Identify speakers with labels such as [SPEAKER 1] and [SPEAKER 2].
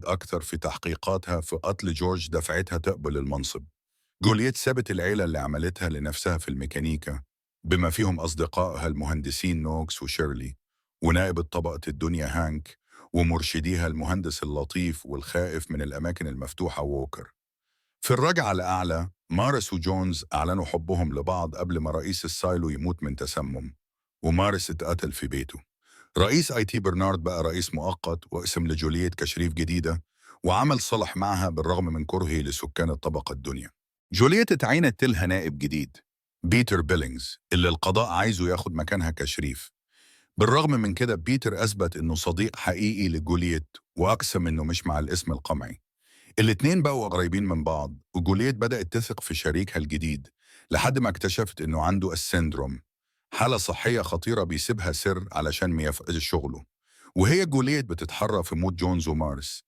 [SPEAKER 1] أكثر في تحقيقاتها في قتل جورج دفعتها تقبل المنصب. جولييت سابت العيلة اللي عملتها لنفسها في الميكانيكا، بما فيهم أصدقائها المهندسين نوكس وشيرلي، ونائب طبقة الدنيا هانك، ومرشديها المهندس اللطيف والخائف من الأماكن المفتوحة ووكر. في الرجعة الأعلى، مارس وجونز أعلنوا حبهم لبعض قبل ما رئيس السايلو يموت من تسمم، ومارس اتقتل في بيته. رئيس اي تي برنارد بقى رئيس مؤقت واسم لجولييت كشريف جديدة، وعمل صلح معها بالرغم من كرهه لسكان الطبقة الدنيا. جولييت اتعينت لها نائب جديد، بيتر بيلينجز، اللي القضاء عايزه ياخد مكانها كشريف. بالرغم من كده بيتر أثبت إنه صديق حقيقي لجولييت، وأقسم إنه مش مع الاسم القمعي. الاتنين بقوا قريبين من بعض، وجولييت بدأت تثق في شريكها الجديد لحد ما اكتشفت إنه عنده السيندروم، حالة صحية خطيرة بيسيبها سر علشان ما يفقدش شغله. وهي جولييت بتتحرى في موت جونز ومارس،